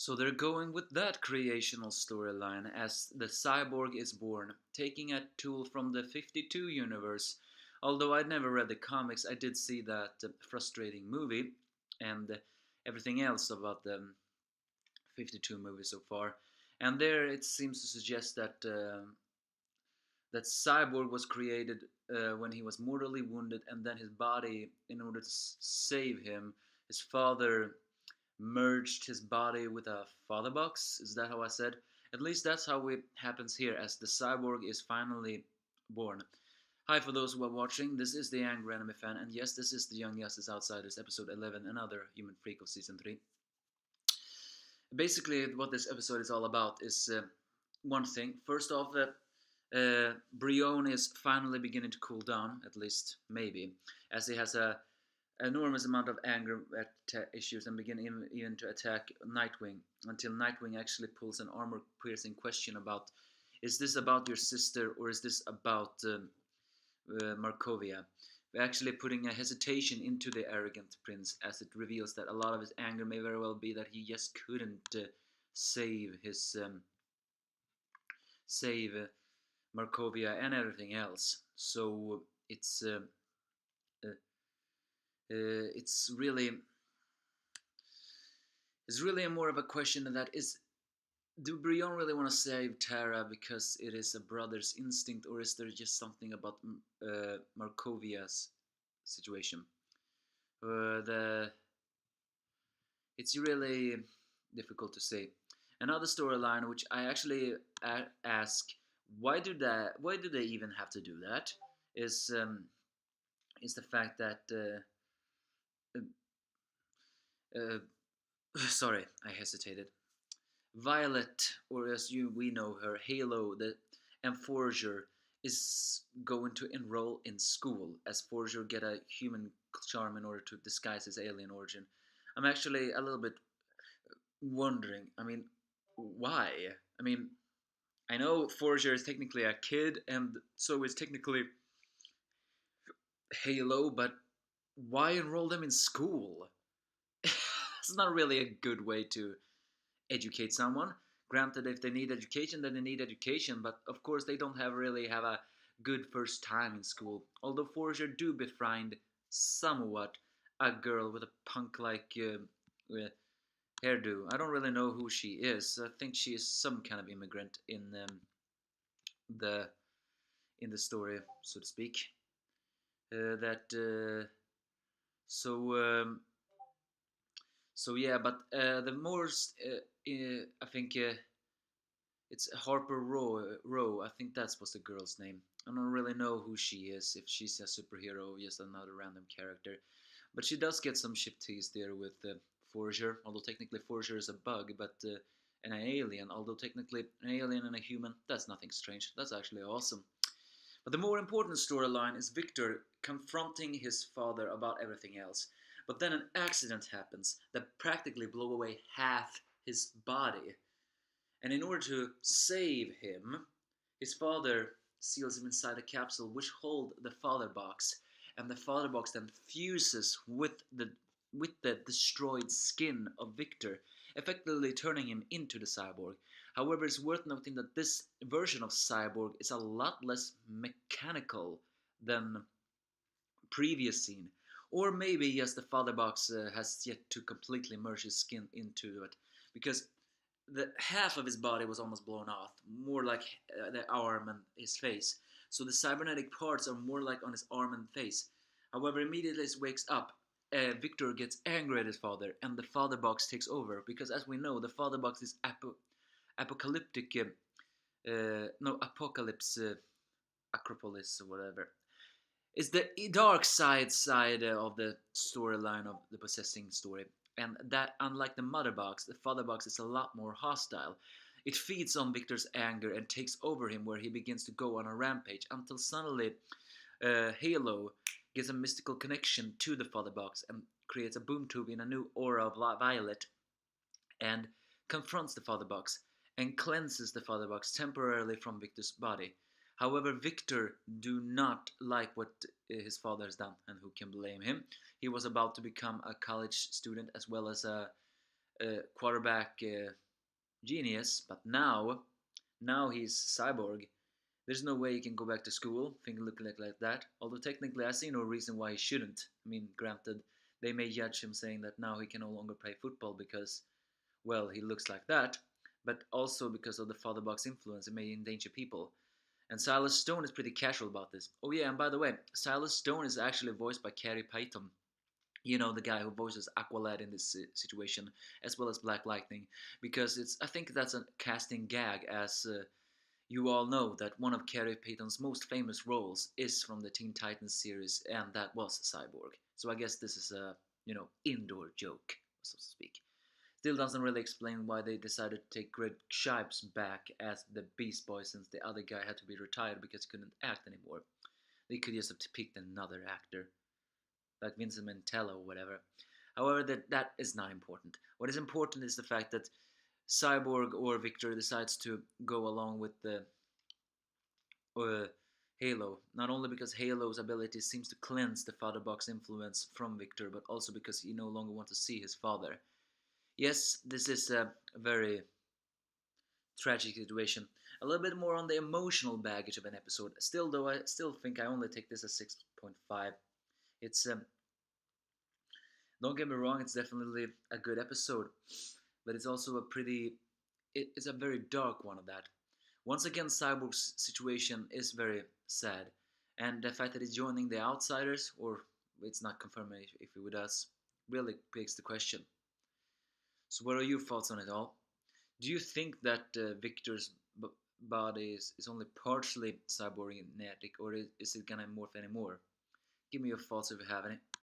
So they're going with that creational storyline as the cyborg is born, taking a tool from the 52 universe. Although I'd never read the comics, I did see that frustrating movie and everything else about the 52 movie so far. And there it seems to suggest that Cyborg was created when he was mortally wounded, and then his body, in order to save him, his father merged his body with a father box. Is that how I said? At least that's how it happens here, as the cyborg is finally born. Hi, for those who are watching, this is the Angry Anime Fan, and yes, this is the Young Justice Outsiders, episode 11, another Human Freak of season 3. Basically, what this episode is all about is one thing. First off, Brion is finally beginning to cool down, at least maybe, as he has a enormous amount of anger issues and begin even to attack Nightwing, until Nightwing actually pulls an armor-piercing question about, is this about your sister or is this about Markovia? Actually putting a hesitation into the arrogant prince, as it reveals that a lot of his anger may very well be that he just couldn't save his Markovia and everything else. So uh, it's really more of a question that is, do Brion really want to save Tara because it is a brother's instinct, or is there just something about Markovia's situation? The It's really difficult to say. Another storyline which I actually ask, why do they even have to do that, is the fact that uh, sorry, I hesitated. Violet, or as we know her, Halo, the Enforger, is going to enroll in school, as Forger get a human charm in order to disguise his alien origin. I'm actually a little bit wondering. I mean, why? I mean, I know Forger is technically a kid, and so is technically Halo, but why enroll them in school? It's not really a good way to educate someone. Granted, if they need education, then they need education, but of course they don't really have a good first time in school. Although Forger do befriend somewhat a girl with a punk-like hairdo. I don't really know who she is. I think she is some kind of immigrant the in the story, so to speak. That so so yeah, but the more I think it's Harper Row. I think that's was the girl's name. I don't really know who she is, if she's a superhero or just another random character. But she does get some ship tease there with Forger, although technically Forger is a bug, but and an alien, although technically an alien and a human, that's nothing strange. That's actually awesome. But the more important storyline is Victor confronting his father about everything else. But then an accident happens that practically blows away half his body. And in order to save him, his father seals him inside a capsule which holds the father box, and the father box then fuses with the destroyed skin of Victor, effectively turning him into the cyborg. However, it's worth noting that this version of Cyborg is a lot less mechanical than previous scene. Or maybe yes, the father box has yet to completely merge his skin into it, because the half of his body was almost blown off, more like the arm and his face. So the cybernetic parts are more like on his arm and face. However, immediately he wakes up, Victor gets angry at his father, and the father box takes over. Because as we know, the father box is apocalyptic, no, apocalypse, Acropolis or whatever. It's the dark side of the storyline of the possessing story, and that, unlike the mother box, the father box is a lot more hostile. It feeds on Victor's anger and takes over him, where he begins to go on a rampage until suddenly Halo gets a mystical connection to the father box and creates a boom tube in a new aura of Violet, and confronts the father box and cleanses the father box temporarily from Victor's body. However, Victor do not like what his father has done, and who can blame him? He was about to become a college student as well as quarterback genius, but now he's Cyborg. There's no way he can go back to school thinking looking like that. Although technically, I see no reason why he shouldn't. I mean, granted, they may judge him saying that now he can no longer play football because, well, he looks like that, but also because of the father box influence, it may endanger people. And Silas Stone is pretty casual about this. Oh yeah, and by the way, Silas Stone is actually voiced by Carrie Payton. You know, the guy who voices Aqualad in this situation, as well as Black Lightning, because it's I think that's a casting gag, as you all know that one of Carrie Payton's most famous roles is from the Teen Titans series, and that was Cyborg. So I guess this is a indoor joke, so to speak. Still doesn't really explain why they decided to take Greg Shipes back as the Beast Boy since the other guy had to be retired because he couldn't act anymore. They could just have picked another actor, like Vincent Mantello or whatever. However, that is not important. What is important is the fact that Cyborg or Victor decides to go along with the uh, Halo, not only because Halo's ability seems to cleanse the father box influence from Victor, but also because he no longer wants to see his father. Yes, this is a very tragic situation. A little bit more on the emotional baggage of an episode. Still, though, I still think I only take this as 6.5. It's don't get me wrong, it's definitely a good episode, but it's also a pretty. It's a very dark one of that. Once again, Cyborg's situation is very sad, and the fact that he's joining the Outsiders, or it's not confirmed if he does, really begs the question. So, what are your thoughts on it all? Do you think that Victor's body is only partially cyborgnetic, or is it gonna morph anymore? Give me your thoughts if you have any.